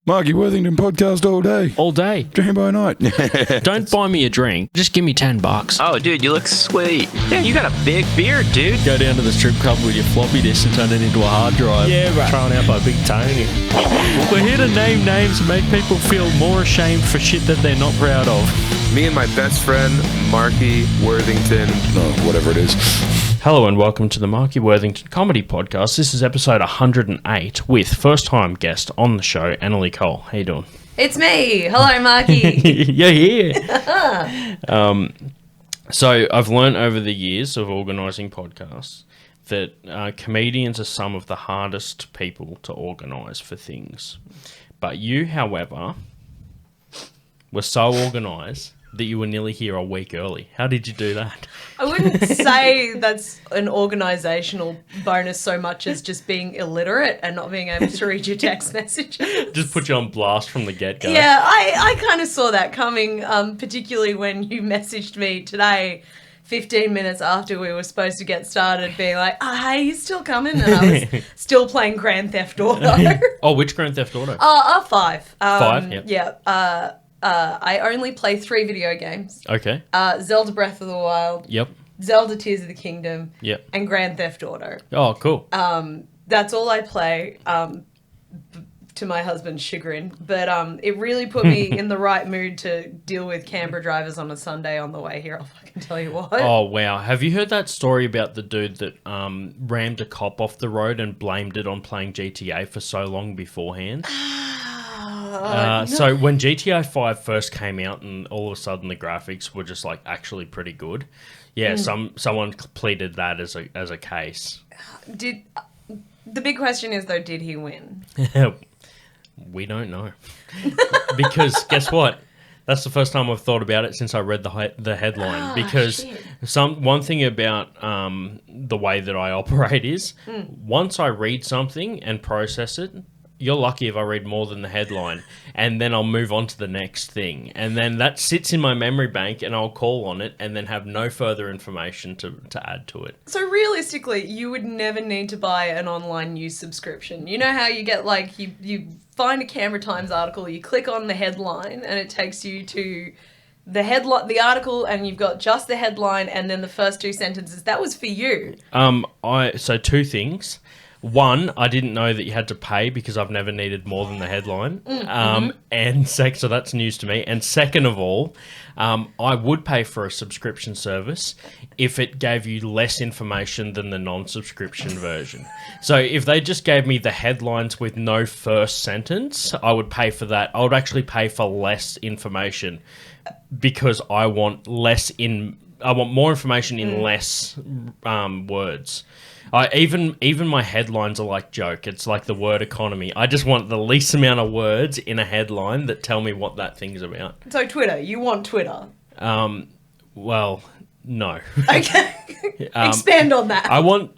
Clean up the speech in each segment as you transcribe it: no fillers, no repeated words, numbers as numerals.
Marky Worthington Podcast all day. All day. Dream by night. Don't buy me a drink. Just give me $10. Oh, dude, you look sweet. Yeah, you got a big beard, dude. Go down to the strip club with your floppy disk and turn it into a hard drive. Yeah, right. Thrown out by Big Tony. We're here to name names and make people feel more ashamed for shit that they're not proud of. Me and my best friend, Marky Worthington. Whatever it is. Hello and welcome to the Marky Worthington Comedy Podcast. This is episode 108 with first-time guest on the show, Anneli Cole. How you doing? It's me. Hello, Marky. You're here. So I've learned over the years of organising podcasts that comedians are some of the hardest people to organise for things. But you, however, were so organised that you were nearly here a week early. How did you do that? I wouldn't say that's an organisational bonus so much as just being illiterate and not being able to read your text messages. Just put you on blast from the get-go. Yeah, I kind of saw that coming, particularly when you messaged me today 15 minutes after we were supposed to get started, being like, hey, you still coming? And I was still playing Grand Theft Auto. Oh, which Grand Theft Auto? 5. 5, yep. Yeah. I only play 3 video games. Okay. Zelda Breath of the Wild. Yep. Zelda Tears of the Kingdom. Yep. And Grand Theft Auto. Oh, cool. That's all I play, to my husband's chagrin. But it really put me in the right mood to deal with Canberra drivers on a Sunday on the way here. I'll fucking tell you what. Oh, wow. Have you heard that story about the dude that rammed a cop off the road and blamed it on playing GTA for so long beforehand? No. So when GTA 5 first came out and all of a sudden the graphics were just like actually pretty good, yeah, someone pleaded that as a case. The big question is though, did he win? We don't know. Because guess what? That's the first time I've thought about it since I read the headline. Because one thing about the way that I operate is once I read something and process it, you're lucky if I read more than the headline, and then I'll move on to the next thing. And then that sits in my memory bank, and I'll call on it, and then have no further information to add to it. So realistically, you would never need to buy an online news subscription. You know how you get, like, you find a Canberra Times article, you click on the headline, and it takes you to the article, and you've got just the headline, and then the first 2 sentences. That was for you. So 2 things. One, I didn't know that you had to pay because I've never needed more than the headline. And so that's news to me. And second of all, I would pay for a subscription service if it gave you less information than the non-subscription version. So if they just gave me the headlines with no first sentence, I would pay for that. I would actually pay for less information because I want more information in less words. Even my headlines are like joke. It's like the word economy. I just want the least amount of words in a headline that tell me what that thing's about. So Twitter, you want Twitter? Well, no. Okay. Expand on that. I want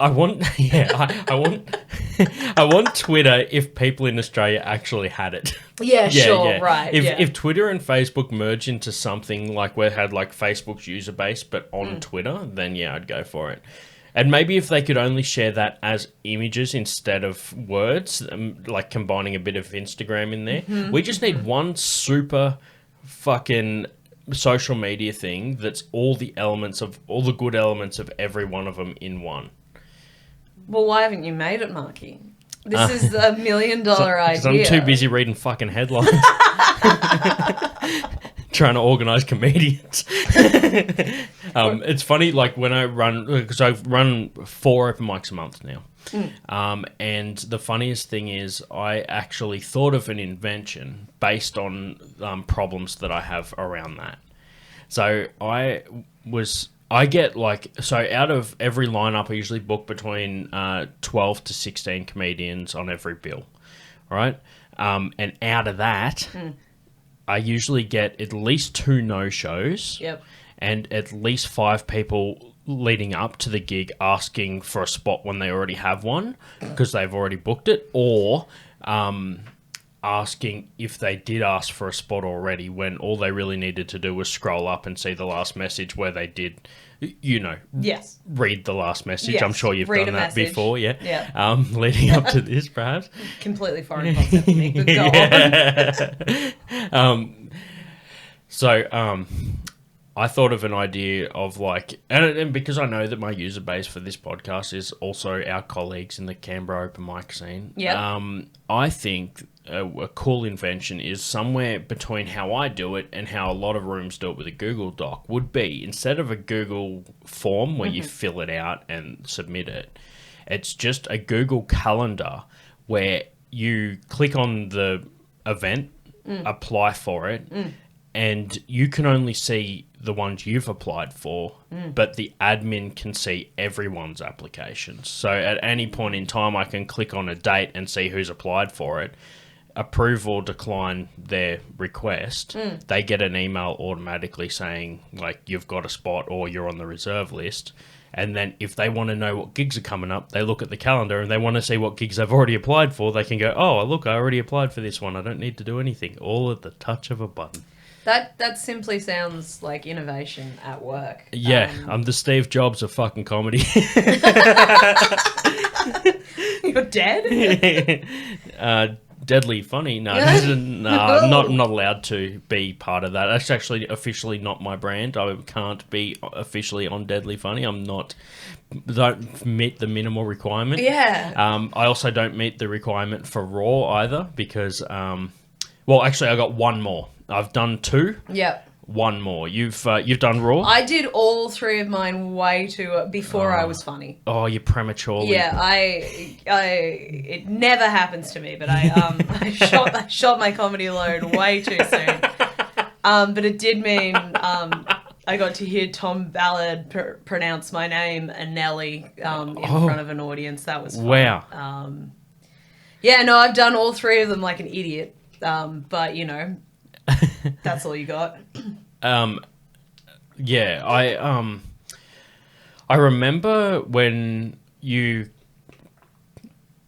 Twitter if people in Australia actually had it. Yeah, sure, right. If Twitter and Facebook merge into something like where it had like Facebook's user base but on Twitter, then yeah, I'd go for it. And maybe if they could only share that as images instead of words, like combining a bit of Instagram in there. We just need one super fucking social media thing that's all the good elements of every one of them in one. Well, why haven't you made it, Marky? This is the $1 million idea. Because I'm too busy reading fucking headlines. Trying to organise comedians. It's funny, like when I run, because I've run 4 open mics a month now. And the funniest thing is I actually thought of an invention based on problems that I have around that. So out of every lineup, I usually book between 12 to 16 comedians on every bill. All right. And out of that, I usually get at least 2 no-shows. Yep. And at least 5 people leading up to the gig asking for a spot when they already have one because they've already booked it, or asking if they did ask for a spot already when all they really needed to do was scroll up and see the last message where they did, Yes. read the last message. Yes, I'm sure you've read done a that message. before, yeah. Yeah. Leading up to this, perhaps. Completely foreign concept to me, but go on. I thought of an idea of like, and because I know that my user base for this podcast is also our colleagues in the Canberra open mic scene. Yeah. I think a cool invention is somewhere between how I do it and how a lot of rooms do it with a Google Doc would be, instead of a Google form where you fill it out and submit it, it's just a Google Calendar where you click on the event, apply for it, and you can only see the ones you've applied for, but the admin can see everyone's applications. So at any point in time, I can click on a date and see who's applied for it, approve or decline their request. They get an email automatically saying, like, you've got a spot or you're on the reserve list. And then if they want to know what gigs are coming up, they look at the calendar and they want to see what gigs they've already applied for. They can go, oh, look, I already applied for this one. I don't need to do anything. All at the touch of a button. That simply sounds like innovation at work. Yeah, I'm the Steve Jobs of fucking comedy. You're dead? Deadly funny. No, I'm not allowed to be part of that. That's actually officially not my brand. I can't be officially on Deadly Funny. Don't meet the minimal requirement. Yeah. I also don't meet the requirement for Raw either because, well, actually, I got one more. I've done 2. Yep. One more. You've done Raw? I did all 3 of mine way too before I was funny. Oh, you're prematurely. Yeah, it never happens to me, but I shot my comedy load way too soon. But it did mean I got to hear Tom Ballard pronounce my name, Anneli, in front of an audience. That was fun. Wow. Yeah, no, I've done all 3 of them like an idiot. But that's all you got. Yeah, I remember when you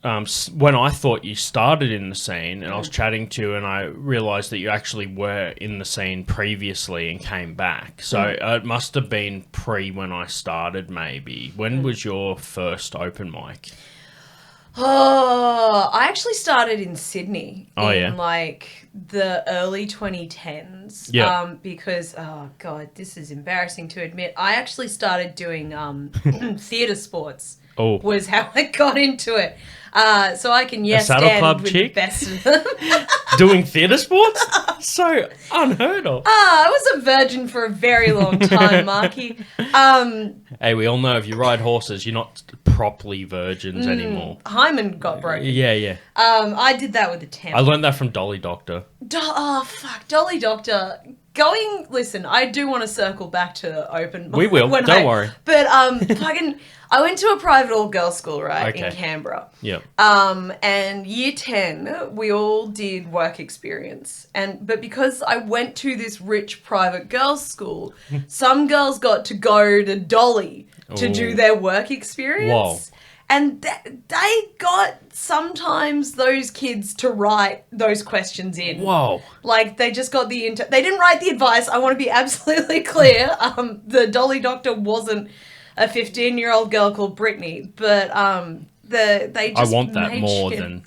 when I thought you started in the scene and I was chatting to you and I realised that you actually were in the scene previously and came back. So it must have been when I started, maybe. When was your first open mic? Oh, I actually started in Sydney in like the early 2010s. Yeah. Because, oh God, this is embarrassing to admit. I actually started doing theatre sports. Oh. Was how I got into it. So I can Saddle stand Club with chick? the best of them. Doing theatre sports? So unheard of. I was a virgin for a very long time, Marky. Hey, we all know if you ride horses, you're not properly virgins anymore. Hymen got broken. Yeah. I did that with a temp. I learned that from Dolly Doctor. Dolly Doctor. Listen, I do want to circle back to open. We will, don't worry. But I went to a private all-girls school, right, in Canberra. Yep. And year 10, we all did work experience. But because I went to this rich private girls' school, some girls got to go to Dolly to do their work experience. Whoa. And they got sometimes those kids to write those questions in. Whoa. Like, they just got they didn't write the advice. I want to be absolutely clear. The Dolly Doctor wasn't a 15-year-old girl called Brittany, but they just I want that made more shit. than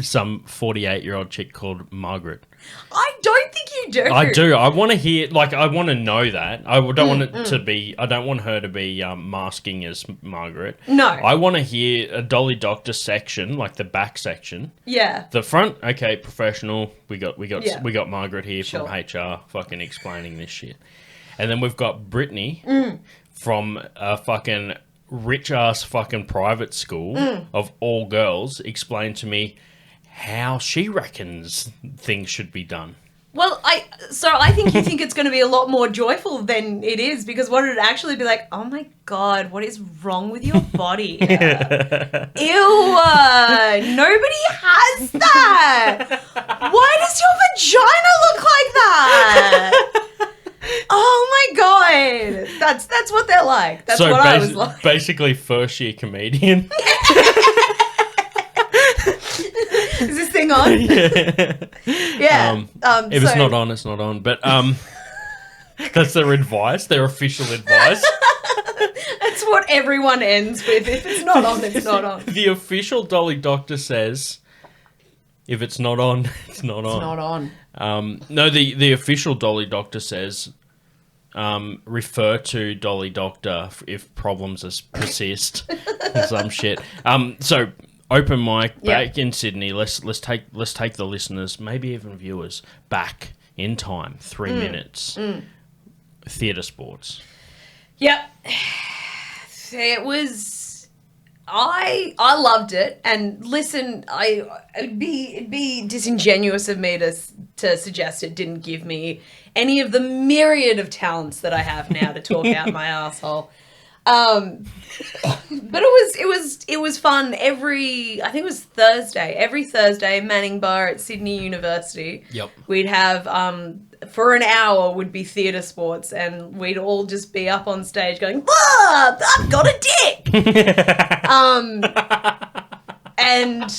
some 48-year-old chick called Margaret. I don't think you do. I do. I want to hear, I want to know that. I don't want it to be, I don't want her to be masking as Margaret. No. I want to hear a Dolly Doctor section, like the back section. Yeah. The front, okay, professional. We got Margaret here Sure. from HR fucking explaining this shit. And then we've got Brittany from a fucking rich-ass fucking private school of all girls explain to me how she reckons things should be done. Well, I think you think it's going to be a lot more joyful than it is, because what it'd actually be like, oh my God, what is wrong with your body? Ew, nobody has that. Why does your vagina look like that? Oh my God. That's what they're like. That's what I was like. Basically first year comedian. Is this the moving on. Yeah. If it's not on, it's not on. But that's their advice, their official advice. That's what everyone ends with. If it's not on, it's not on. The official Dolly Doctor says, if it's not on, it's not on. It's not on. No, the official Dolly Doctor says, refer to Dolly Doctor if problems persist or some shit. So open mic back in Sydney. Let's take the listeners, maybe even viewers, back in time. 3 minutes. Theatre sports. Yep. It was. I loved it, and listen, it'd be disingenuous of me to suggest it didn't give me any of the myriad of talents that I have now to talk out my asshole. But it was fun. I think it was Thursday. Every Thursday, Manning Bar at Sydney University. Yep. We'd have for an hour would be theatre sports, and we'd all just be up on stage going, "Ah, I've got a dick." And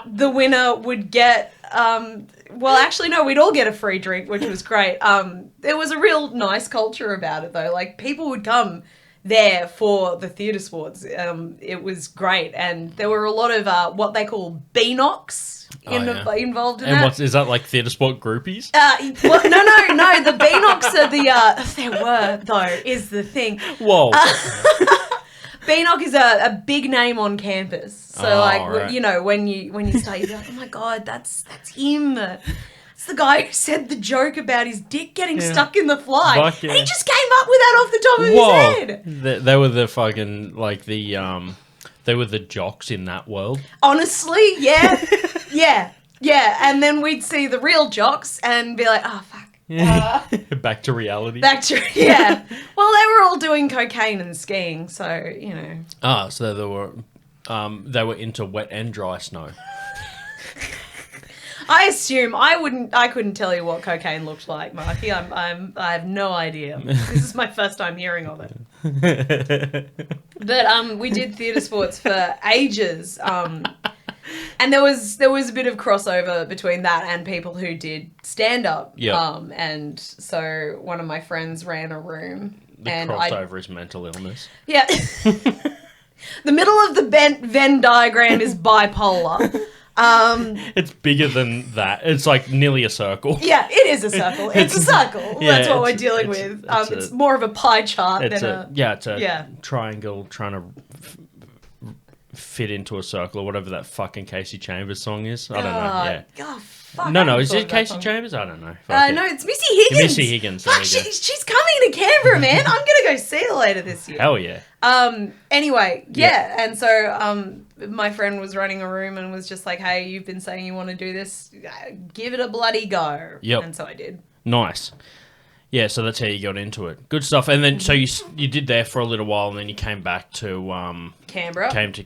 the winner would get. Well, actually, no, we'd all get a free drink, which was great. There was a real nice culture about it, though. Like, people would come there for the theatre sports. It was great, and there were a lot of what they call B-knocks involved in that. And is that like theatre sport groupies? Well, no. The B-knocks are there were, though, is the thing. Whoa. B-knock is a big name on campus. So, right. you know, when you start, you're like, oh my God, that's him. It's the guy who said the joke about his dick getting stuck in the fly. Fuck yeah. And he just came up with that off the top of his head. They were the fucking, like, they were the jocks in that world. Honestly, yeah. Yeah. And then we'd see the real jocks and be like, oh, fuck. Back to reality. Yeah. Well, they were all doing cocaine and skiing, so, you know. So they were into wet and dry snow. I assume I couldn't tell you what cocaine looked like, Marky. I have no idea. This is my first time hearing of it. But we did theatre sports for ages. And there was a bit of crossover between that and people who did stand up. Yeah. And so one of my friends ran a room. The crossover is mental illness. Yeah. The middle of the Venn diagram is bipolar. It's bigger than that. It's like nearly a circle. Yeah, it is a circle. It's a circle. Yeah, that's what we're dealing with. It's more of a pie chart it's than it's a triangle trying to fit into a circle or whatever that fucking Casey Chambers song is. I don't know. Yeah. Oh, fuck. No, is it Casey Chambers? I don't know. No, it's Missy Higgins. Missy Higgins. Fuck, she's coming to Canberra, man. I'm gonna go see her later this year. Hell yeah. Anyway, yeah. And so my friend was running a room and was just like, hey, you've been saying you want to do this. Give it a bloody go. Yep. And so I did. Nice. Yeah, so that's how you got into it. Good stuff. And then, so you did there for a little while, and then you came back to Canberra. Back to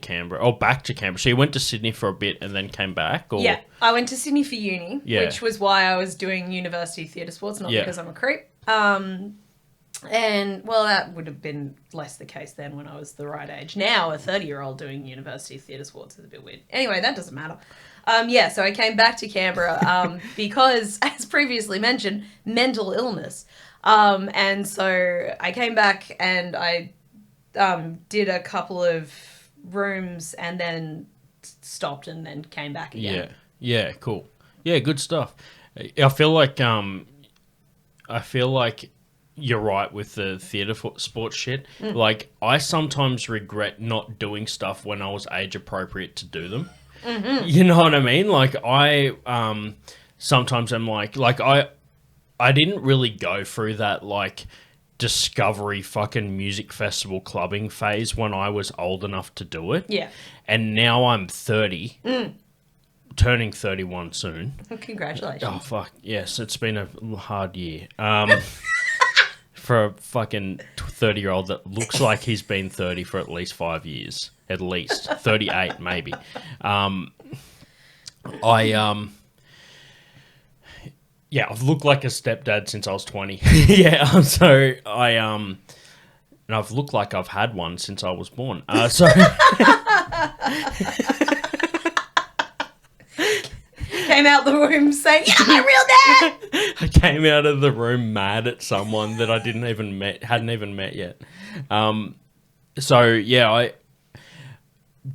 Canberra. So you went to Sydney for a bit and then came back? Or? Yeah, I went to Sydney for uni, which was why I was doing university theatre sports, not because I'm a creep. And, well, that would have been less the case then when I was the right age. Now, a 30-year-old doing university theatre sports is a bit weird. Anyway, that doesn't matter. So I came back to Canberra because, as previously mentioned, mental illness. And so I came back and I did a couple of rooms and then stopped and then came back again. Yeah, cool. Yeah, good stuff. I feel like you're right with the theatre sports shit. Like, I sometimes regret not doing stuff when I was age appropriate to do them. Mm-hmm. You know what I mean? Like, I sometimes am like I didn't really go through that, like, discovery fucking music festival clubbing phase when I was old enough to do it. Yeah. And now I'm 30, turning 31 soon. Congratulations. Oh, fuck. Yes, it's been a hard year. For a fucking 30-year-old that looks like he's been 30 for at least 5 years. At least. 38, maybe. Yeah, I've looked like a stepdad since I was 20. Yeah, so and I've looked like I've had one since I was born. came out the room saying, "Yeah, my real dad." I came out of the room mad at someone that I hadn't even met yet. So yeah, I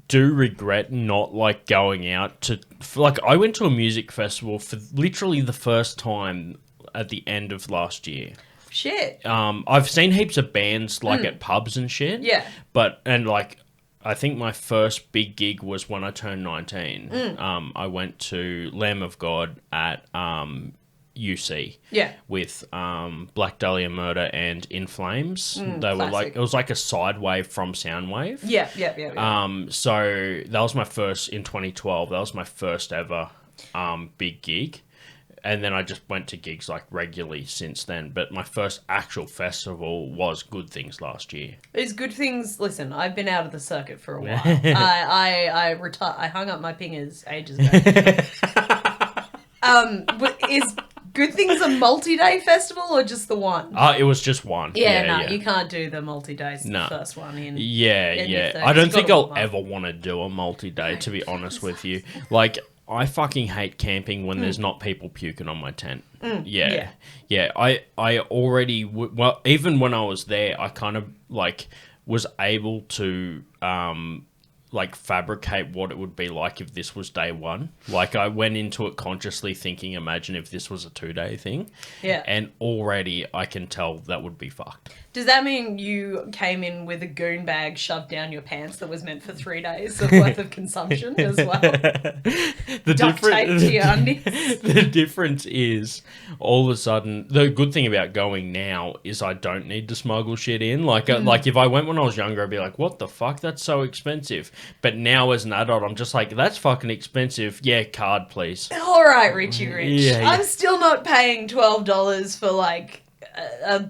do regret not like going out to like I went to a music festival for literally the first time at the end of last year. Shit. I've seen heaps of bands like at pubs and shit. Yeah. And like I think my first big gig was when I turned 19. I went to Lamb of God at UC. Yeah. With Black Dahlia Murder and In Flames. They were like classic. it was like a side wave from Soundwave. Yeah. So that was my first in 2012. That was my first ever big gig. And then I just went to gigs like regularly since then. But my first actual festival was Good Things last year. It's Good Things. Listen, I've been out of the circuit for a while. I hung up my pingers ages ago. But is Good Things a multi-day festival or just the one? It was just one. Yeah, you can't do the multi-days. No. The first one in. Yeah. I don't think I'll ever want to do a multi-day, to be honest with you. Like, I fucking hate camping when there's not people puking on my tent. Yeah. I already well, even when I was there, I kind of like was able to like fabricate what it would be like if this was day one. Like I went into it consciously thinking, imagine if this was a 2-day thing. Yeah. And already I can tell that would be fucked. Does that mean you came in with a goon bag shoved down your pants that was meant for 3 days of worth of consumption as well? Duct tape to your undies? The difference is, all of a sudden, the good thing about going now is I don't need to smuggle shit in. Like, like if I went when I was younger, I'd be like, what the fuck? That's so expensive. But now as an adult, I'm just like, that's fucking expensive. Yeah, card, please. All right, Richie Rich. Yeah. I'm still not paying $12 for like a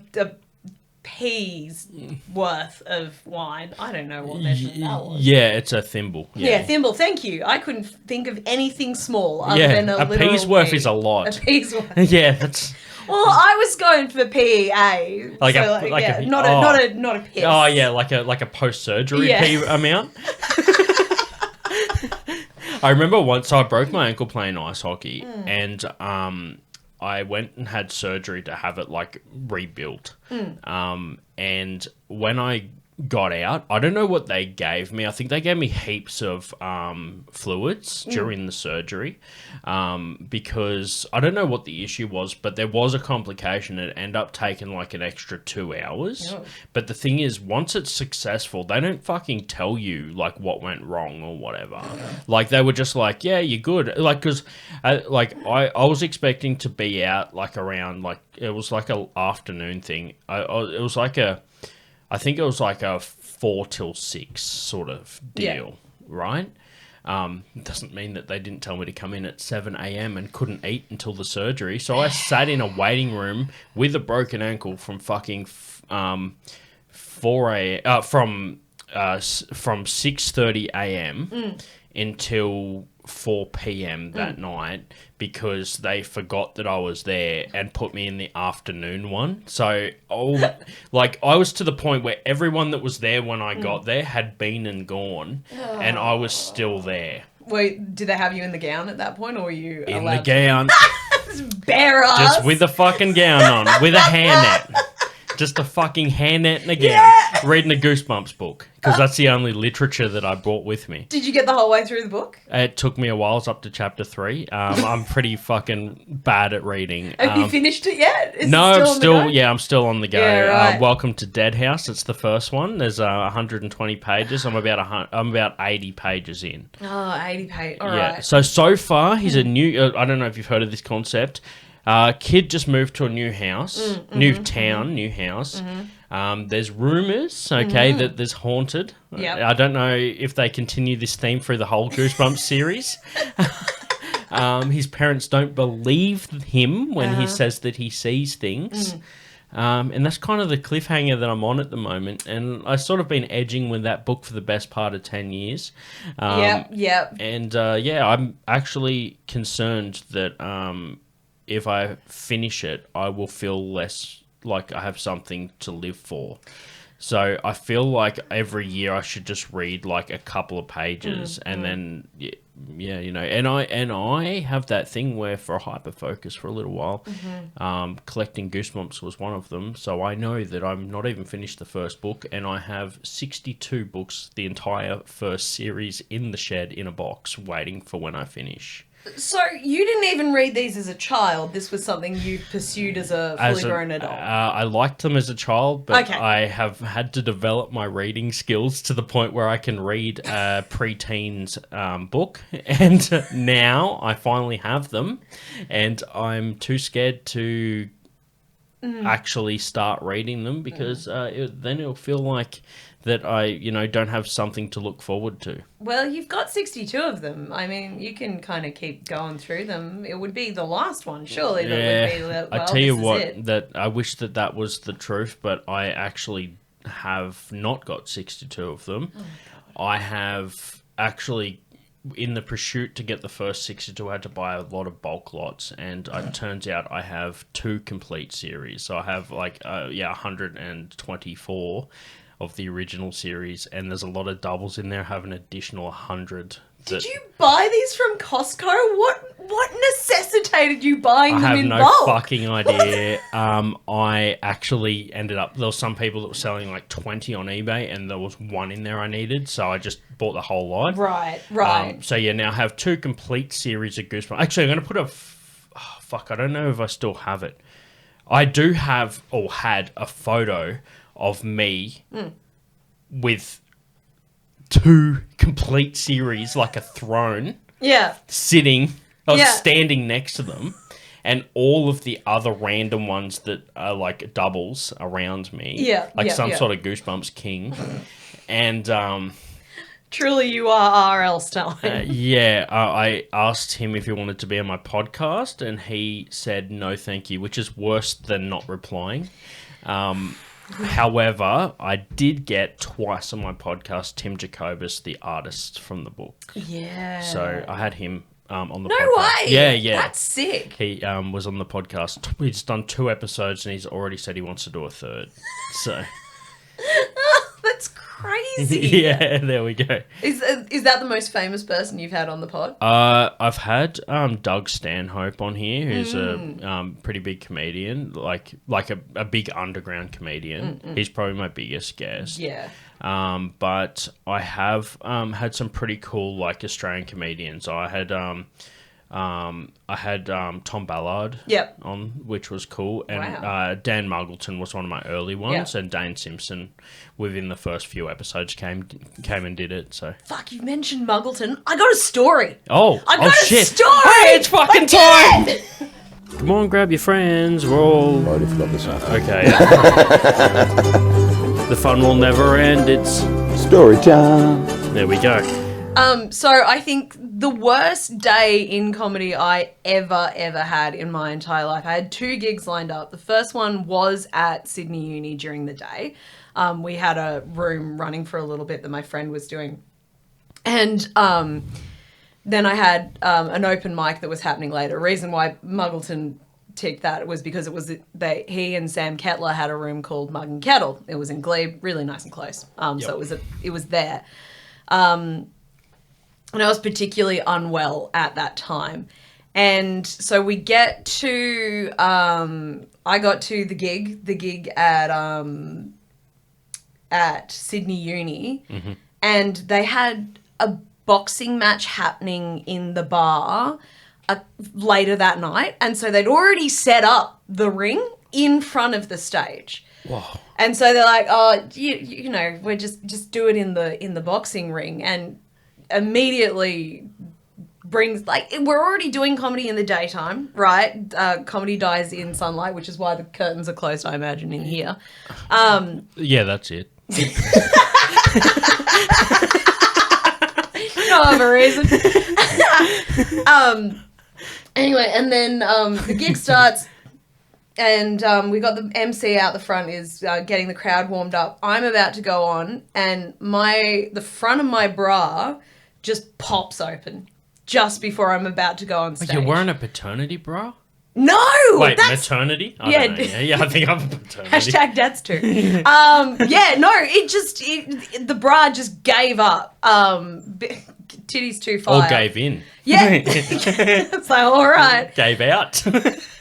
pea's worth of wine. I don't know what measurement that was. Yeah, it's a thimble. Yeah, thimble. Thank you. I couldn't think of anything small other than a literal pea's worth pea. is a lot. A pea's worth. Yeah, that's... Well, I was going for PEA. Like so a- like a- not oh. a piss. Oh, yeah, like a post-surgery Yeah. pee amount. I remember once I broke my ankle playing ice hockey, and I went and had surgery to have it like rebuilt. And when I got out, I don't know what they gave me. I think they gave me heaps of fluids during the surgery, because I don't know what the issue was, but there was a complication. It ended up taking like an extra 2 hours. Oh. But the thing is, once it's successful, they don't fucking tell you like what went wrong or whatever. Like they were just like, yeah, you're good. Like, because I was expecting to be out like around like, it was like a afternoon thing. It was like I think it was like a 4 till 6 sort of deal, right? It doesn't mean that they didn't tell me to come in at 7 a.m. and couldn't eat until the surgery. So I sat in a waiting room with a broken ankle from fucking 6:30 a.m. Until 4 p.m. that night, because they forgot that I was there and put me in the afternoon one. So like I was to the point where everyone that was there when I got there had been and gone, and I was still there. Wait, did they have you in the gown at that point, or were you In the allowed gown. bare ass? Just with a fucking gown on, with a hairnet. Just a fucking hairnet and a gown. Yeah. Reading a Goosebumps book, because that's the only literature that I brought with me. Did you get the whole way through the book? It took me a while. It's up to chapter 3. I'm pretty fucking bad at reading. Have you finished it yet? Is No, it I'm still on the go? I'm still on the go. Yeah, right. Welcome to Dead House. It's the first one. There's 120 pages. I'm about 80 pages in. Oh, 80 pages. All Yeah. right. So far, he's a new. I don't know if you've heard of this concept. Kid just moved to a new house, new house. There's rumours, that there's haunted. Yep. I don't know if they continue this theme through the whole Goosebumps series. His parents don't believe him when he says that he sees things. And that's kind of the cliffhanger that I'm on at the moment. And I've sort of been edging with that book for the best part of 10 years. Yep. And I'm actually concerned that if I finish it, I will feel less like I have something to live for. So I feel like every year I should just read like a couple of pages and then yeah, you know, and I have that thing where for a hyper focus for a little while, collecting Goosebumps was one of them. So I know that I'm not even finished the first book, and I have 62 books, the entire first series, in the shed in a box, waiting for when I finish. So you didn't even read these as a child. This was something you pursued as a fully grown adult. I liked them as a child, but Okay. I have had to develop my reading skills to the point where I can read a pre-teens book, and now I finally have them, and I'm too scared to actually start reading them because then it'll feel like that I, you know, don't have something to look forward to. Well, you've got 62 of them. I mean, you can kind of keep going through them. It would be the last one, surely. That would be, well, I tell you this is what, it. that I wish that was the truth, but I actually have not got 62 of them. I have actually, in the pursuit to get the first 62, I had to buy a lot of bulk lots, and it turns out I have 2 complete series. So I have 124 of the original series, and there's a lot of doubles in there. I have an additional 100. Did you buy these from Costco? What necessitated you buying I them have in no bulk? fucking idea. I actually ended up, there were some people that were selling like 20 on eBay, and there was one in there I needed, so I just bought the whole lot. Right. So yeah, now I have 2 complete series of Goosebumps. Actually, I'm going to put I don't know if I still have it. I do have, or had, a photo of me with 2 complete series, like a throne, Yeah. sitting, or Yeah. standing next to them, and all of the other random ones that are like doubles around me. Yeah, Like yeah, some yeah. sort of Goosebumps king. And Truly, you are R.L. Stein. I asked him if he wanted to be on my podcast, and he said no thank you, which is worse than not replying. However, I did get twice on my podcast Tim Jacobus, the artist from the book. Yeah. So I had him on the No podcast. way. Yeah. That's sick. He was on the podcast. He's done 2 episodes, and he's already said he wants to do a third. So That's crazy. yeah, there we go. Is that the most famous person you've had on the pod? I've had Doug Stanhope on here, who's a pretty big comedian, like a big underground comedian. He's probably my biggest guest. Yeah. But I have had some pretty cool like Australian comedians. I had Tom Ballard Yep. on, which was cool, and Wow. Dan Muggleton was one of my early ones, Yep. and Dane Simpson within the first few episodes came and did it. So Fuck, you mentioned Muggleton. I got a story. I got a shit! story! Hey, it's fucking time! Again! Come on, grab your friends. We're all I already forgot this one. okay. The fun will never end. It's Story time. there we go. So I think the worst day in comedy I ever had in my entire life. I had 2 gigs lined up. The first one was at Sydney Uni during the day. We had a room running for a little bit that my friend was doing. And then I had an open mic that was happening later. Reason why Muggleton ticked that was because he and Sam Kettler had a room called Mug and Kettle. It was in Glebe, really nice and close. So it was there. And I was particularly unwell at that time. And so we get to, I got to the gig at Sydney Uni, and they had a boxing match happening in the bar later that night. And so they'd already set up the ring in front of the stage. Wow. And so they're like, oh, you know, we're just do it in the boxing ring. And immediately brings, like, we're already doing comedy in the daytime, right? Comedy dies in sunlight, which is why the curtains are closed, I imagine, in here. Yeah, that's it. No other reason. Anyway, and then the gig starts, and we got the MC out the front is getting the crowd warmed up. I'm about to go on, and the front of my bra just pops open just before I'm about to go on stage. You're wearing a paternity bra? No! Wait, that's maternity? I yeah. don't know. Yeah, I think I'm a paternity. Hashtag dads too. Yeah, no, the bra just gave up. titties too far. Or gave in. Yeah. It's like, all right. Gave out.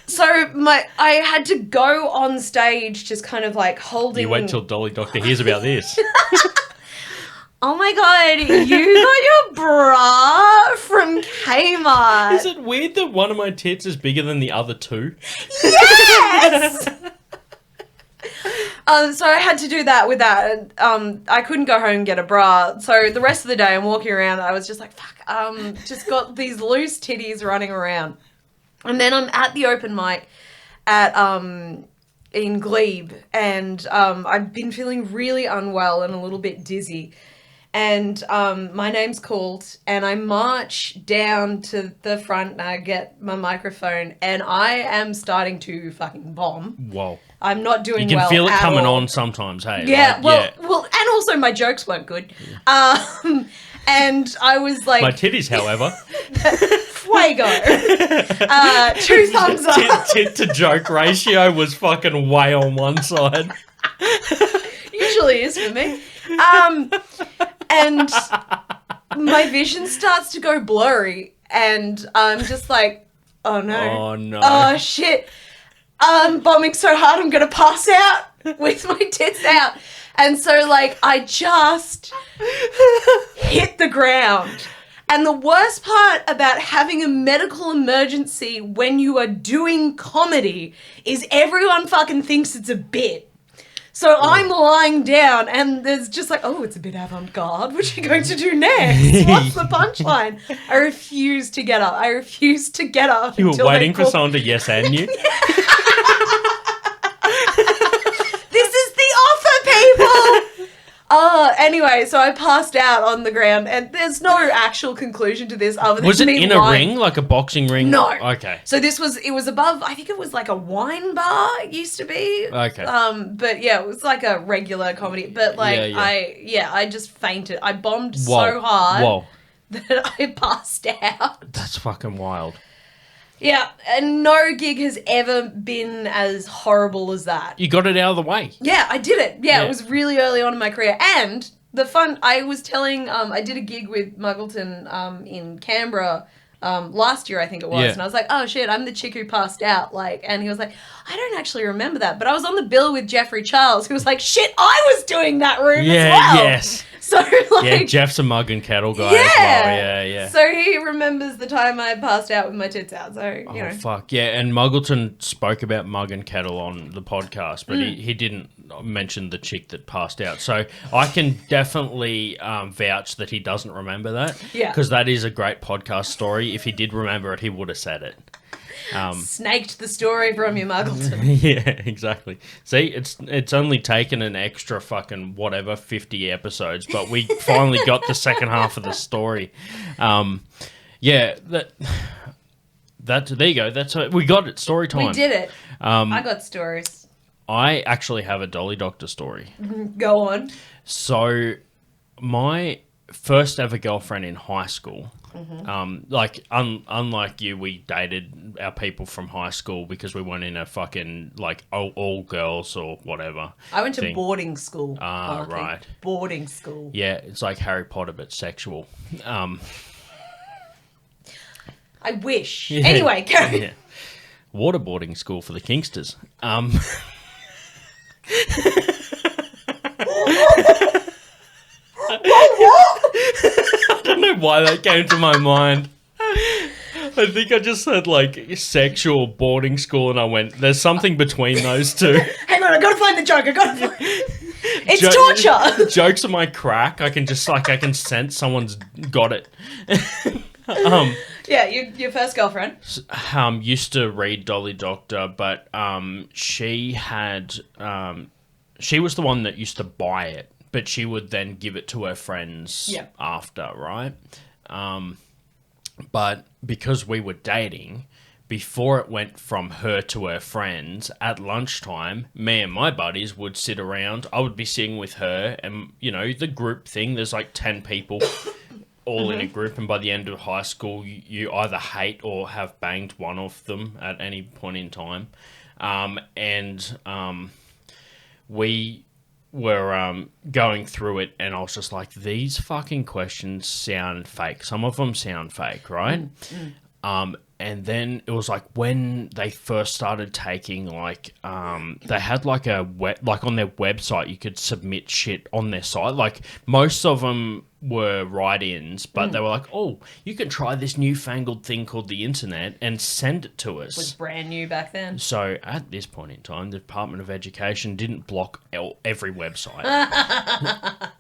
So I had to go on stage just kind of like holding... You wait till Dolly Doctor hears about this. Oh my God, you got your bra from Kmart. Is it weird that one of my tits is bigger than the other two? Yes! So I had to do that with that. I couldn't go home and get a bra. So the rest of the day I'm walking around, I was just like, fuck, just got these loose titties running around. And then I'm at the open mic at in Glebe, and I've been feeling really unwell and a little bit dizzy. And my name's called, and I march down to the front and I get my microphone, and I am starting to fucking bomb. Whoa. I'm not doing well. You can feel it coming all. on sometimes, hey? Yeah, like, well, and also my jokes weren't good. And I was like... My titties, however. Fuego. 2 thumbs up. Tit to joke ratio was fucking way on one side. Usually is for me. And my vision starts to go blurry, and I'm just like, oh no. Oh no. Oh shit. I'm bombing so hard I'm gonna pass out with my tits out. And so like I just hit the ground. And the worst part about having a medical emergency when you are doing comedy is everyone fucking thinks it's a bit. So I'm lying down, and there's just like, oh, it's a bit avant-garde. What are you going to do next? What's the punchline? I refuse to get up. You were waiting for someone to yes and you? This is the offer, people! Anyway, so I passed out on the ground, and there's no actual conclusion to this other than Was it me in lying. a ring, like a boxing ring? No. Okay. So it was above, I think it was like a wine bar, it used to be. Okay. But yeah, it was like a regular comedy. But like, I just fainted. I bombed so hard that I passed out. That's fucking wild. Yeah, and no gig has ever been as horrible as that. You got it out of the way. Yeah, I did it. Yeah, it was really early on in my career. And the fun, I was telling, I did a gig with Muggleton in Canberra last year, I think it was. Yeah. And I was like, oh shit, I'm the chick who passed out. Like, and he was like, I don't actually remember that. But I was on the bill with Jeffrey Charles, who was like, shit, I was doing that room as well. Yes. So like, Yeah, Jeff's a mug and kettle guy as well. Yeah. So he remembers the time I passed out with my tits out. So, you know. Fuck. Yeah, and Muggleton spoke about mug and kettle on the podcast, but he didn't mention the chick that passed out. So I can definitely vouch that he doesn't remember that. Yeah. Because that is a great podcast story. If he did remember it, he would have said it. Snaked the story from you, Muggleton. Yeah, exactly. See, it's only taken an extra fucking 50 episodes, but we finally got the second half of the story. Yeah, there you go. That's we got it. Story time. We did it. I got stories. I actually have a Dolly Doctor story. Go on. So, my first ever girlfriend in high school. Unlike you, we dated our people from high school because we weren't in a fucking like all girls or whatever. I went to thing. boarding school. Right. Boarding school. Yeah, it's like Harry Potter but sexual. I wish. Yeah. Anyway, go. Yeah. Waterboarding school for the Kingsters. I don't know why that came to my mind. I think I just said like sexual boarding school, and I went, "There's something between those two." Hang on, I gotta find the joke. It's torture. Jokes are my crack. I can sense someone's got it. Yeah, your first girlfriend. Used to read Dolly Doctor, but she was the one that used to buy it, but she would then give it to her friends after, right? But because we were dating, before it went from her to her friends, at lunchtime, me and my buddies would sit around. I would be sitting with her, and, you know, the group thing, there's like 10 people all in a group, and by the end of high school, you either hate or have banged one of them at any point in time. We were going through it, and I was just like, these fucking questions sound fake. Some of them sound fake, right? And then it was like when they first started taking like they had like like on their website you could submit shit on their site. Like most of them were write-ins, but they were like, oh, you can try this newfangled thing called the internet and send it to us. It was brand new back then. So at this point in time, the Department of Education didn't block every website.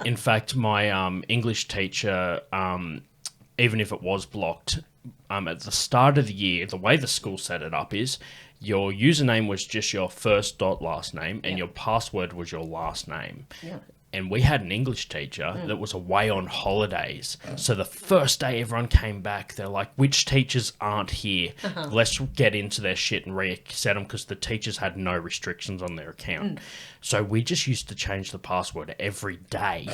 In fact, my English teacher, even if it was blocked, at the start of the year, the way the school set it up is your username was just your first dot last name and your password was your last name. Yeah. And we had an English teacher that was away on holidays. So the first day everyone came back, they're like, which teachers aren't here? Let's get into their shit and reset them because the teachers had no restrictions on their account. So we just used to change the password every day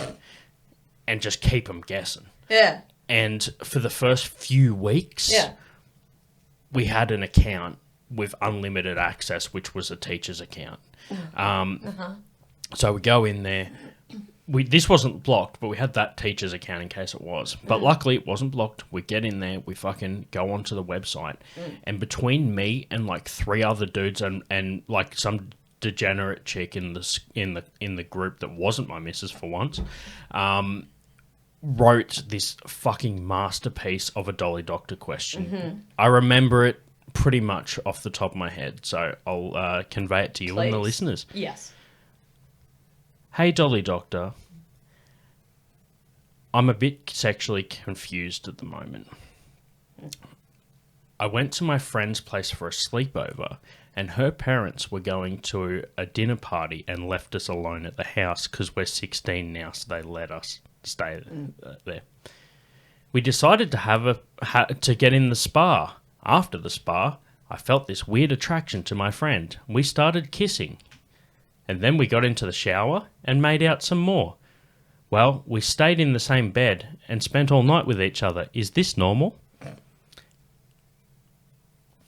and just keep them guessing. Yeah. And for the first few weeks, we had an account with unlimited access, which was a teacher's account. So we go in there. This wasn't blocked, but we had that teacher's account in case it was. But luckily it wasn't blocked. We get in there, we fucking go onto the website. And between me and like 3 other dudes and like some degenerate chick in the group that wasn't my missus for once, wrote this fucking masterpiece of a Dolly Doctor question. I remember it pretty much off the top of my head, so I'll convey it to you and the listeners. Yes. Hey, Dolly Doctor. I'm a bit sexually confused at the moment. I went to my friend's place for a sleepover, and her parents were going to a dinner party and left us alone at the house because we're 16 now, so they let us stay there. We decided to get in the spa. After the spa, I felt this weird attraction to my friend. We started kissing. And then we got into the shower and made out some more. Well, we stayed in the same bed and spent all night with each other. Is this normal?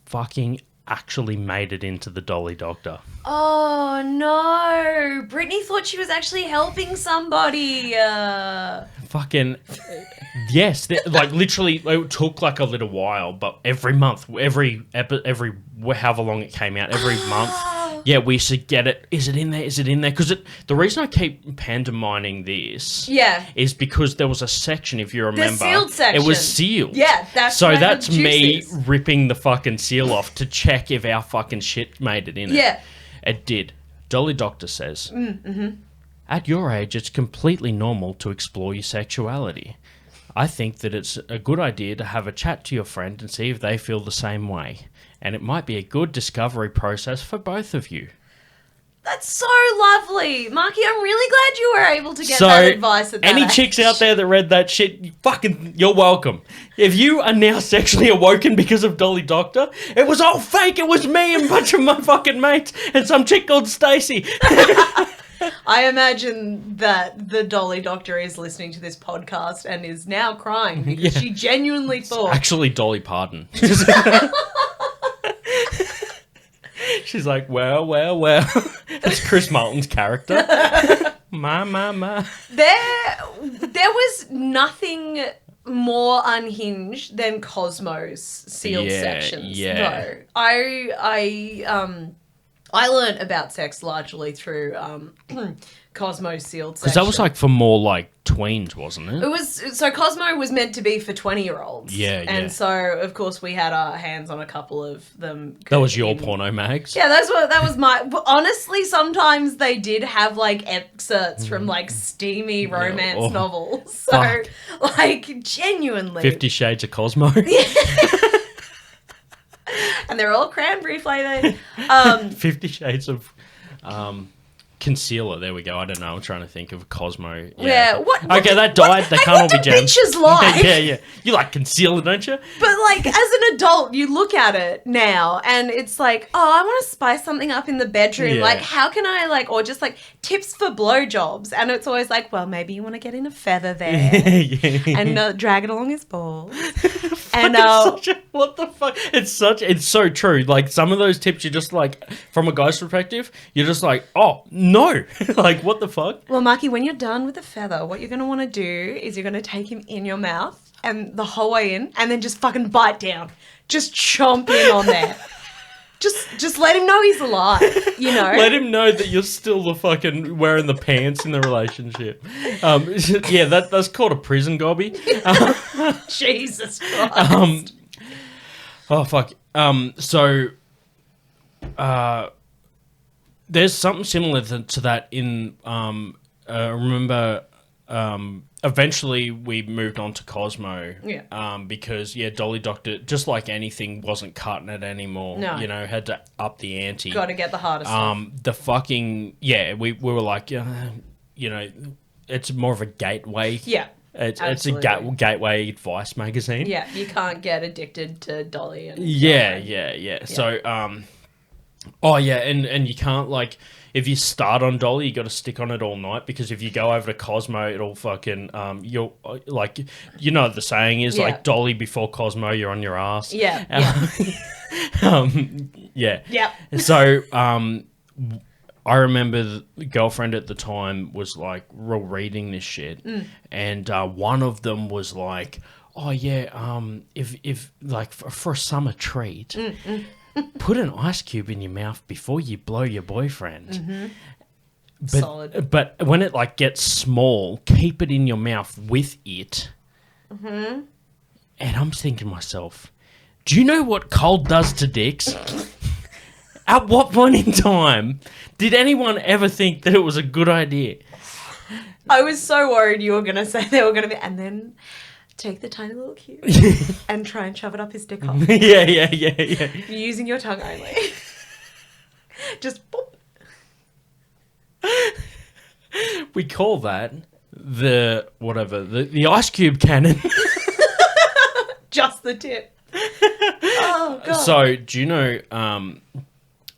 Fucking actually made it into the Dolly Doctor. Oh, no. Brittany thought she was actually helping somebody. Fucking... Yes, like literally it took like a little while, but every month, every however long it came out, every month... Yeah, we should get it. Is it in there? Is it in there? Because the reason I keep pantomiming this is because there was a section, if you remember. The sealed section. It was sealed. Yeah, that's me ripping the fucking seal off to check if our fucking shit made it in it. Yeah. It did. Dolly Doctor says, at your age, it's completely normal to explore your sexuality. I think that it's a good idea to have a chat to your friend and see if they feel the same way. And it might be a good discovery process for both of you. That's so lovely. Marky, I'm really glad you were able to get that advice at that any age. chicks out there that read that shit, you're welcome. If you are now sexually awoken because of Dolly Doctor, it was all fake. It was me and a bunch of my fucking mates and some chick called Stacey. I imagine that the Dolly Doctor is listening to this podcast and is now crying because she genuinely thought... Actually, Dolly Parton. She's like, well. It's Chris Martin's character. My. There was nothing more unhinged than Cosmo's sealed sections. Yeah. Though. I learned about sex largely through Cosmo's sealed section. Because that was like for more like tweens, wasn't it? It was, so Cosmo was meant to be for 20-year-olds. Yeah. And so, of course, we had our hands on a couple of them. That was your porno mags? Yeah, that was my... Honestly, sometimes they did have, like, excerpts from, like, steamy romance novels. So, fuck. like, genuinely. 50 Shades of Cosmo? And they're all cranberry flavoured. 50 Shades of... concealer, there we go. I don't know. I'm trying to think of Cosmo. Yeah. What that died. They can't all be gems. Bitches like? Yeah. You like concealer, don't you? But like, as an adult, you look at it now, and it's like, oh, I want to spice something up in the bedroom. Yeah. Like, how can I or just like tips for blowjobs? And it's always like, well, maybe you want to get in a feather there and drag it along his balls. And what the fuck? It's so true. Like some of those tips, you're just like, from a guy's perspective, you're just like, oh. No. Like, what the fuck? Well, Marky, when you're done with the feather, what you're going to want to do is you're going to take him in your mouth and the whole way in and then just fucking bite down. Just chomp in on there. Just let him know he's alive, you know? Let him know that you're still the fucking wearing the pants in the relationship. Yeah, that's called a prison gobby. Jesus Christ. Oh, fuck. So, there's something similar to that in, remember, eventually we moved on to Cosmo. Yeah. Because, Dolly Doctor, just like anything, wasn't cutting it anymore. No. You know, had to up the ante. Got to get the hardest stuff. The fucking, we were like, you know, it's more of a gateway. Yeah. It's absolutely. a gateway advice magazine. Yeah, you can't get addicted to Dolly. And Yeah. So, and you can't, like, if you start on Dolly, you got to stick on it all night, because if you go over to Cosmo, it'll fucking, you'll, like, you know what the saying is, like, Dolly before Cosmo, you're on your ass. Yeah. Yeah. Yep. So, I remember the girlfriend at the time was like reading this shit, and one of them was like, "Oh yeah, if like for a summer treat, put an ice cube in your mouth before you blow your boyfriend." Mm-hmm. Solid. But when it like gets small, keep it in your mouth with it. Mm-hmm. And I'm thinking to myself, do you know what cold does to dicks? At what point in time did anyone ever think that it was a good idea? I was so worried you were going to say they were going to be, and then take the tiny little cube and try and shove it up his dick hole. Yeah. Using your tongue only. Just boop. We call that the ice cube cannon. Just the tip. Oh, God. So, do you know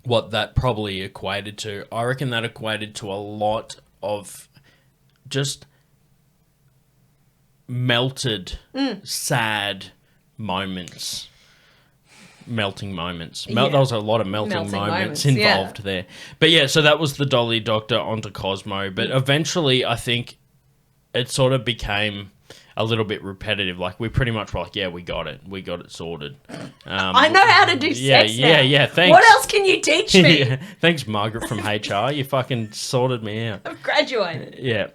what that probably equated to? I reckon that equated to a lot of just melted, sad moments. Melting moments. There was a lot of melting moments involved there. But yeah, so that was the Dolly Doctor onto Cosmo. But eventually, I think it sort of became a little bit repetitive. Like, we pretty much were like, yeah, we got it sorted. I know how to do sex now. Yeah, thanks. What else can you teach me? Yeah. Thanks, Margaret from HR. You fucking sorted me out. I've graduated. Yeah.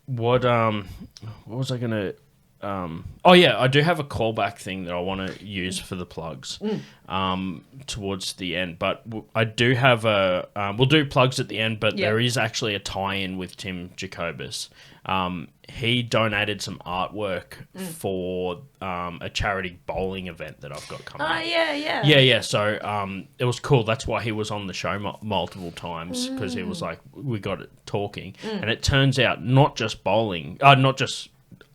What was I gonna? I do have a callback thing that I want to use for the plugs. Towards the end, but I do have we'll do plugs at the end, but there is actually a tie-in with Tim Jacobus. He donated some artwork for a charity bowling event that I've got coming up. Yeah. So it was cool. That's why he was on the show multiple times, because he was like, we got it talking. And it turns out not just bowling, not just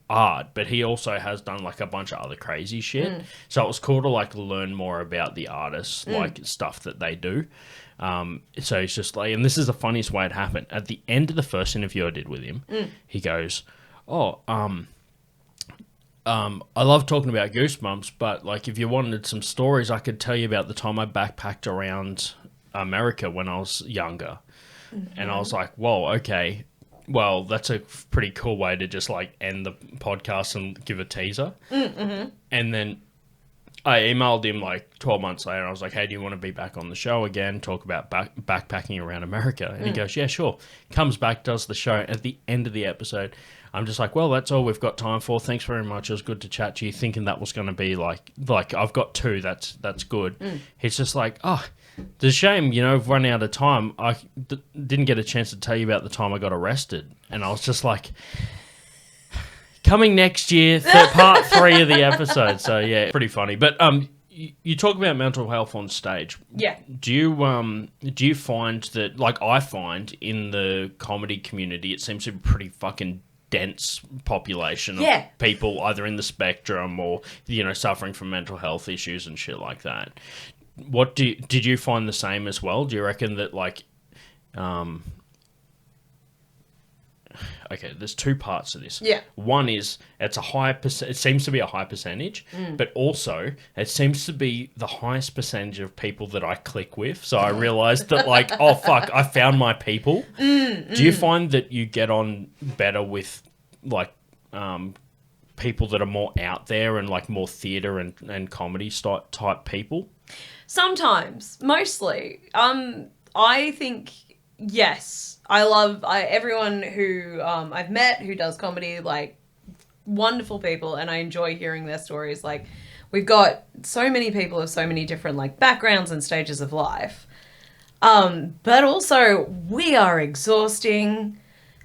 art, but he also has done like a bunch of other crazy shit. So it was cool to like learn more about the artists, like stuff that they do. So it's just like, and this is the funniest way it happened. At the end of the first interview I did with him, he goes, I love talking about Goosebumps, but like if you wanted some stories, I could tell you about the time I backpacked around America when I was younger. And I was like, whoa, okay. Well, that's a pretty cool way to just like end the podcast and give a teaser. And then I emailed him like 12 months later. I was like, hey, do you want to be back on the show again? Talk about backpacking around America. And he goes, yeah, sure. Comes back, does the show. At the end of the episode, I'm just like, well, that's all we've got time for. Thanks very much. It was good to chat to you. Thinking that was going to be like I've got two. That's good. He's just like, oh, it's a shame, we've run out of time. I didn't get a chance to tell you about the time I got arrested. And I was just like, coming next year, part 3 of the episode. So yeah, pretty funny. But you talk about mental health on stage. Yeah. Do you find that, like I find in the comedy community, it seems to be pretty fucking dense population of people either in the spectrum or suffering from mental health issues and shit like that. Did you find the same as well? Do you reckon that like okay, there's two parts to this. Yeah. One is it's a high it seems to be a high percentage, but also it seems to be the highest percentage of people that I click with. So I realized that like, oh fuck, I found my people. Do you find that you get on better with like people that are more out there and like more theatre and comedy type people? Sometimes, mostly. I think, yes. I love everyone who I've met who does comedy, like, wonderful people, and I enjoy hearing their stories. Like, we've got so many people of so many different, like, backgrounds and stages of life. But also, we are exhausting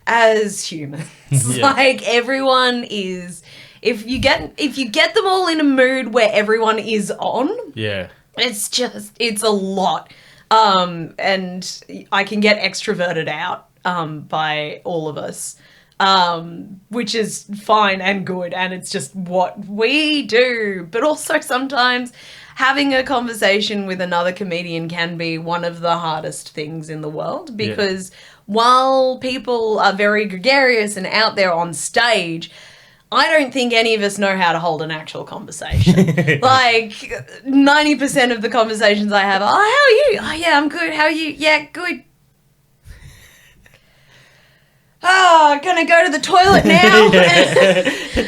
as humans. Yeah. Like, everyone is... If you get them all in a mood where everyone is on... Yeah. It's a lot. And I can get extroverted out by all of us, which is fine and good, and it's just what we do. But also sometimes having a conversation with another comedian can be one of the hardest things in the world, because while people are very gregarious and out there on stage, I don't think any of us know how to hold an actual conversation. Like, 90% of the conversations I have are, oh, how are you? Oh, yeah, I'm good. How are you? Yeah, good. Oh, gonna go to the toilet now.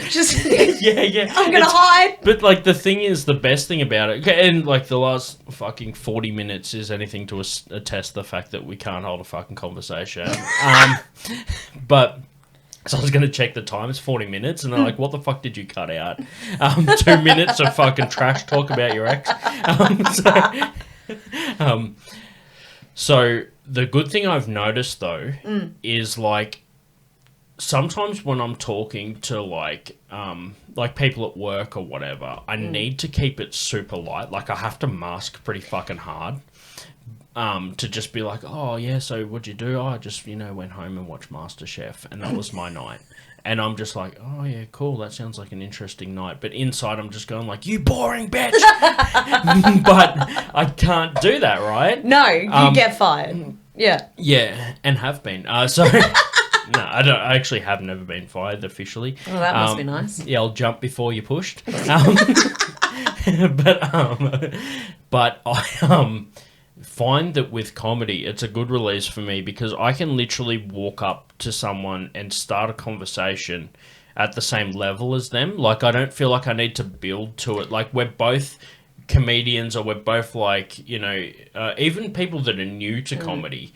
Just, Yeah. I'm gonna hide. But, like, the thing is, the best thing about it, and, like, the last fucking 40 minutes is anything to attest the fact that we can't hold a fucking conversation. But... So I was going to check the time. It's 40 minutes. And they're like, what the fuck did you cut out? 2 minutes of fucking trash talk about your ex. So the good thing I've noticed, though, is, like, sometimes when I'm talking to, like people at work or whatever, I need to keep it super light. Like, I have to mask pretty fucking hard. To just be like, oh, yeah, so what'd you do? Oh, I just, went home and watched MasterChef, and that was my night. And I'm just like, oh, yeah, cool, that sounds like an interesting night. But inside, I'm just going like, you boring bitch! But I can't do that, right? No, you get fired. Yeah. Yeah, and have been. No, I don't. I actually have never been fired officially. Oh, that must be nice. Yeah, I'll jump before you're pushed. But I... find that with comedy, it's a good release for me because I can literally walk up to someone and start a conversation at the same level as them. Like, I don't feel like I need to build to it. Like, we're both comedians, or we're both like, even people that are new to comedy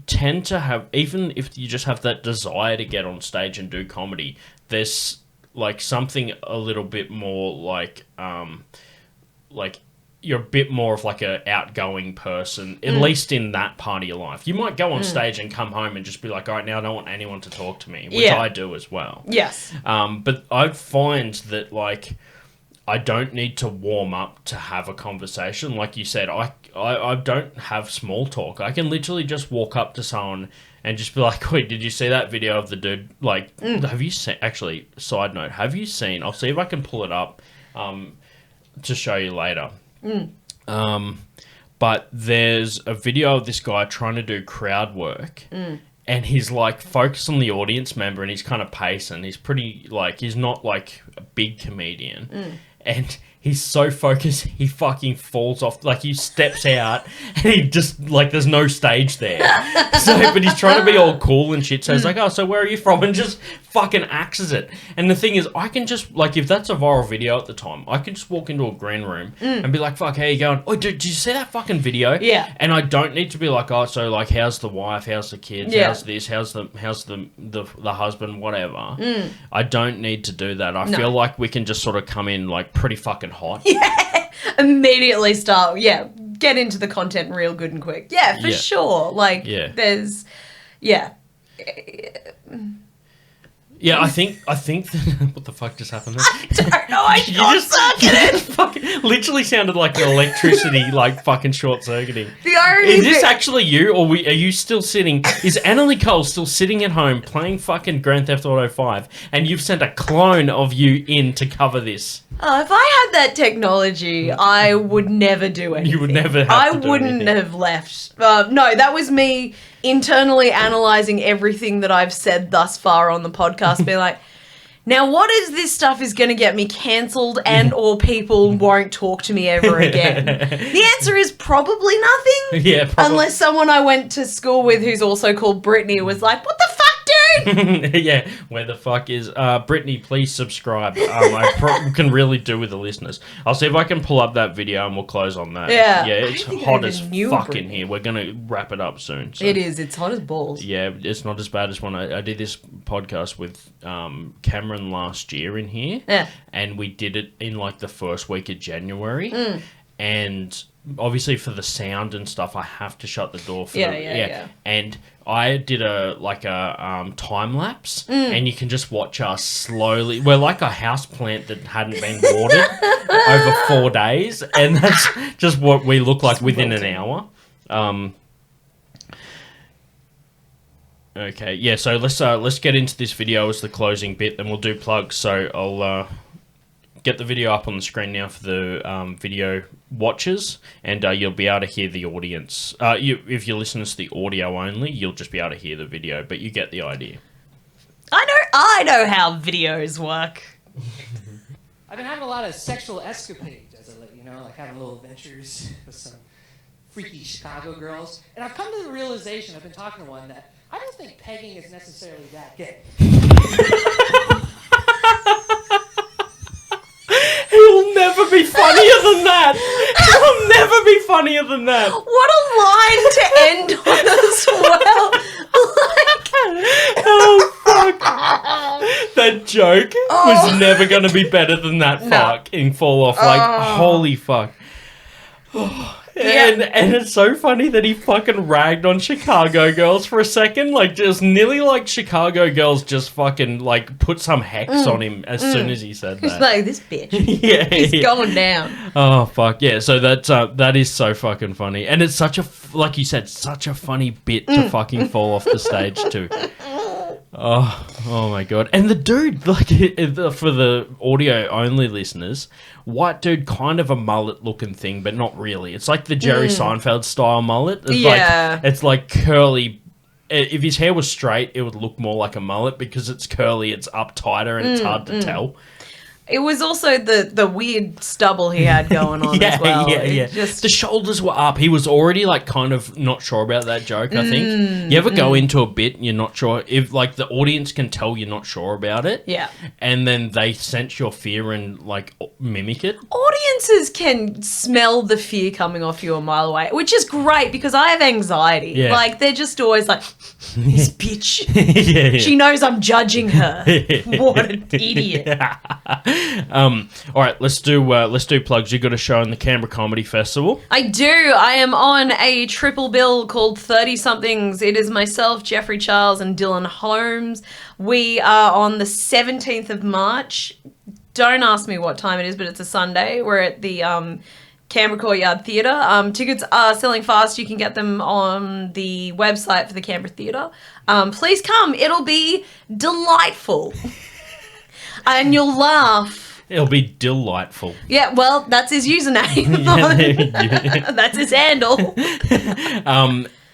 tend to have, even if you just have that desire to get on stage and do comedy, there's like something a little bit more like you're a bit more of like a outgoing person, at least in that part of your life. You might go on stage and come home and just be like, all right, now I don't want anyone to talk to me, which I do as well. Yes. But I find that, like, I don't need to warm up to have a conversation. Like you said, I don't have small talk. I can literally just walk up to someone and just be like, wait, did you see that video of the dude? Like, have you seen, actually, side note, have you seen, I'll see if I can pull it up to show you later. But there's a video of this guy trying to do crowd work, and he's like focused on the audience member, and he's kind of pacing. He's pretty like, he's not like a big comedian, and he's so focused he fucking falls off. Like, he steps out and he just like, there's no stage there. So, but he's trying to be all cool and shit. So he's like, oh, so where are you from? And just fucking axes it. And the thing is, I can just, like, if that's a viral video at the time, I can just walk into a green room and be like, fuck, how you going? Oh, did you see that fucking video? Yeah. And I don't need to be like, oh, so like, how's the wife? How's the kids? Yeah. How's this? How's the husband? Whatever. I don't need to do that. I feel like we can just sort of come in like pretty fucking hot. Yeah. Immediately start, get into the content real good and quick. Yeah, for sure. Like, there's, Yeah, I think that, what the fuck just happened there? I don't know, I short-circuited. Fucking literally sounded like electricity, like fucking short-circuiting. The irony is this actually you, or are you still sitting, is Anneli Cole still sitting at home playing fucking Grand Theft Auto 5, and you've sent a clone of you in to cover this? Oh, if I had that technology, I would never do anything. You would never have I to do wouldn't anything. have left. No, that was me internally analysing everything that I've said thus far on the podcast, being like, now what is this stuff is going to get me cancelled and or people won't talk to me ever again? The answer is probably nothing. Yeah, probably. Unless someone I went to school with who's also called Brittany was like, what the fuck, dude? Yeah, where the fuck is Brittany? Please subscribe. I can really do with the listeners. I'll see if I can pull up that video and we'll close on that. Yeah. Yeah, I it's don't think hot I as even knew fuck in Brittany. here. We're gonna wrap it up soon. So. It is. It's hot as balls. Yeah, it's not as bad as when I did this podcast with Cameron last year in here. Yeah. And we did it in like the first week of January. And obviously for the sound and stuff, I have to shut the door for Yeah. And I did a time lapse, and you can just watch us slowly. We're like a house plant that hadn't been watered over 4 days, and that's just what we look like within an hour. Okay, yeah. So let's get into this video as the closing bit, then we'll do plugs. So I'll get the video up on the screen now for the video watchers, and you'll be able to hear the audience. If you listen to the audio only, you'll just be able to hear the video, but you get the idea. I know how videos work. I've been having a lot of sexual escapades, as I let you know, like having little adventures with some freaky Chicago girls. And I've come to the realization, I've been talking to one, that I don't think pegging is necessarily that gay. He'll never be funnier than that. He'll never be funnier than that. What a line to end on as well. Oh, fuck. That joke was never going to be better than that fucking fall off. Like, holy fuck. And it's so funny that he fucking ragged on Chicago girls for a second. Like, just nearly like Chicago girls just fucking, like, put some hex on him as soon as he said He's that. like, this bitch. He's Going down. Oh, fuck. Yeah, so that is so fucking funny. And it's such a, like you said, such a funny bit to fucking fall off the stage, too. Oh my god. And the dude, like, for the audio only listeners, white dude, kind of a mullet looking thing, but not really. It's like the Jerry Seinfeld style mullet. It's like curly. If his hair was straight, it would look more like a mullet. Because it's curly, it's up tighter, and it's hard to tell. It was also the weird stubble he had going on as well. Yeah. Just... The shoulders were up. He was already, like, kind of not sure about that joke, I think. You ever go into a bit and you're not sure? If, like, the audience can tell you're not sure about it. Yeah. And then they sense your fear and, like, mimic it. Audiences can smell the fear coming off you a mile away, which is great because I have anxiety. Yeah. Like, they're just always like, this bitch. Yeah. She knows I'm judging her. What an idiot. All right, let's do plugs. You got a show in the Canberra Comedy Festival. I do. I am on a triple bill called 30 Somethings. It is myself, Jeffrey Charles, and Dylan Holmes. We are on the 17th of March. Don't ask me what time it is, but it's a Sunday. We're at the Canberra Courtyard Theatre. Tickets are selling fast. You can get them on the website for the Canberra Theatre. Please come. It'll be delightful. And you'll laugh. It'll be delightful. Yeah, well, that's his username. That's his handle.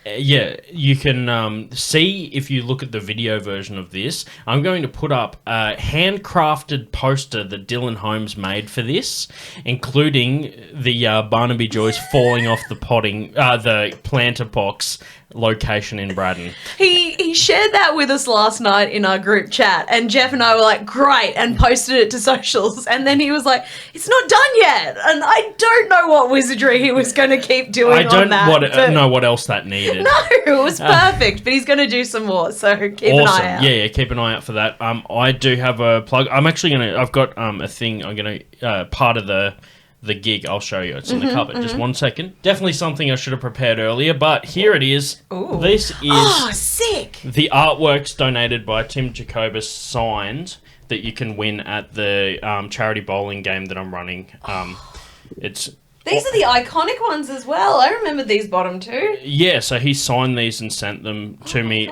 Yeah, you can see if you look at the video version of this. I'm going to put up a handcrafted poster that Dylan Holmes made for this, including the Barnaby Joyce falling off the planter box location in Braddon. He shared that with us last night in our group chat, and Jeff and I were like, great, and posted it to socials, and then he was like, it's not done yet, and I don't know what wizardry he was going to keep doing on that. know what else that needed. No, it was perfect, but he's going to do some more, so keep an eye out. Yeah, keep an eye out for that. I do have a plug. I've got a thing, I'm going to, part of the gig, I'll show you. It's in the cupboard. Just 1 second. Definitely something I should have prepared earlier, but here it is. Ooh. This is sick. The artworks donated by Tim Jacobus signed that you can win at the charity bowling game that I'm running. These are the iconic ones as well. I remember these bottom two. Yeah, so he signed these and sent them to me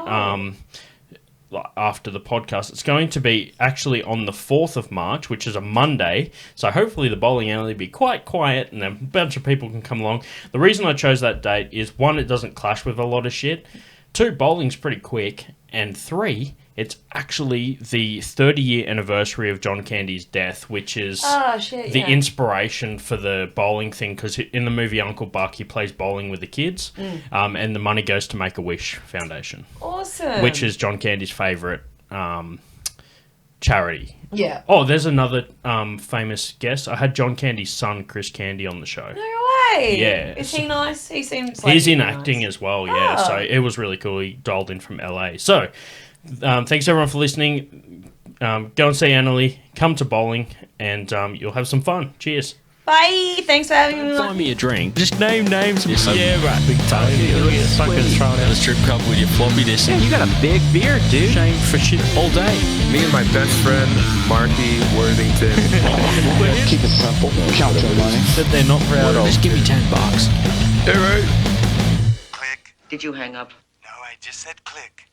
after the podcast. It's going to be actually on the 4th of March, which is a Monday, so hopefully the bowling alley will be quite quiet and a bunch of people can come along. The reason I chose that date is, one, it doesn't clash with a lot of shit. 2, bowling's pretty quick. And 3, it's actually the 30-year anniversary of John Candy's death, which is the inspiration for the bowling thing. Because in the movie Uncle Buck, he plays bowling with the kids, and the money goes to Make-A-Wish Foundation. Awesome. Which is John Candy's favourite charity. Yeah. Oh, there's another famous guest. I had John Candy's son, Chris Candy, on the show. No way. Yeah. Is he nice? He seems like he's in nice. acting as well, yeah. Oh. So it was really cool. He dialed in from LA. So thanks everyone for listening. Go and see Anneli. Come to bowling, and you'll have some fun. Cheers. Bye. Thanks for having me. Buy me a drink. Just name names. Yeah, right. Big Tony. You'll get fucking thrown out of the strip club with your floppy disk. Damn, you got a big beard, dude. Shame for shit all day. Me and my best friend, Marky Worthington. Keep it simple. Count your money. That they're not proud of. Just give me $10. Hey, right? Click. Did you hang up? No, I just said click.